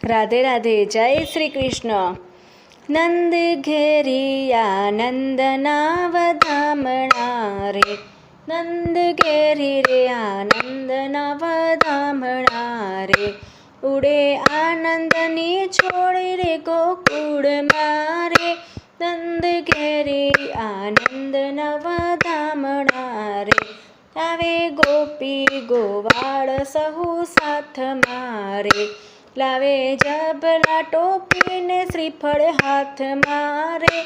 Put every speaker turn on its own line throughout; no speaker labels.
રાધે રાધે. જય શ્રી કૃષ્ણ. નંદ ઘેરી આનંદના વધામણા રે, નંદ ઘેરી રે આનંદના વધામણા રે, ઉડે આનંદની છોડી રે ગોકુળમાં રે, નંદ ઘેરી આનંદના વધામણા રે, આવે ગોપી ગોવાળ સહુ સાથ મારે, લાવે જબલા ટોપીને શ્રીફળ હાથ મારે,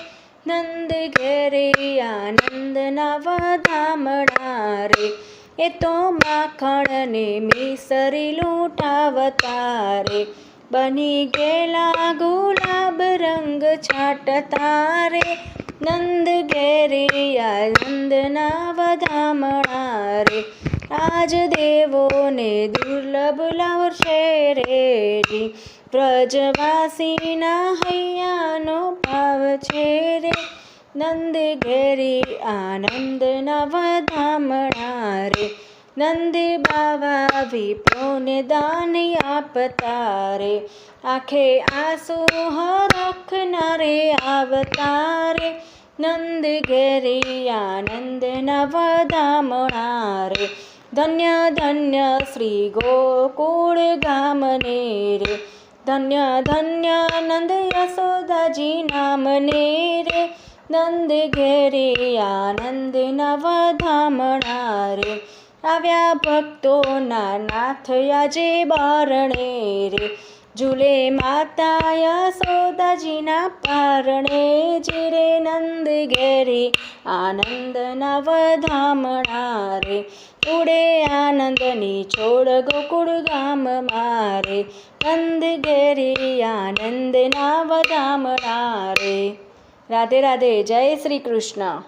નંદ ઘેરે આનંદના વધામણા રે, એ તો માખણ ને મિસરી લૂંટાવતા રે, બની ગયેલા ગુલાબ રંગ છાંટતા રે, નંદ ઘેરે આનંદના વધામણા રે, આજ દેવોને દુર્લભ લાવશે રે, વ્રજવાસીના હૈયાનો ભાવ છે રે, નંદ ઘેરી આનંદના વધામણા રે, નંદ બાવા વિપ્રોને દાન આપતા રે, આંખે આંસુ હરખનારે આવતા રે, નંદ ઘેરી આનંદના વધામણા રે, ધન્ય ધન્ય શ્રી ગોકુળ ગામને રે, ધન્ય ધન્ય નંદ યશોદાજી નામને રે, નંદ ઘેરી આનંદના વધામણા રે, આવ્યા ભક્તોના નાથ આજે બારણે રે, ઝૂલે માતા યશોદાજીના પારણે જે રે, નંદ ઘેરી આનંદના વધામણા રે, ઉડે આનંદની છોડ ગોકુળ ગામ મારે, નંદ ઘેરી આનંદના વધામણા રે. રાધે રાધે. જય શ્રી કૃષ્ણ.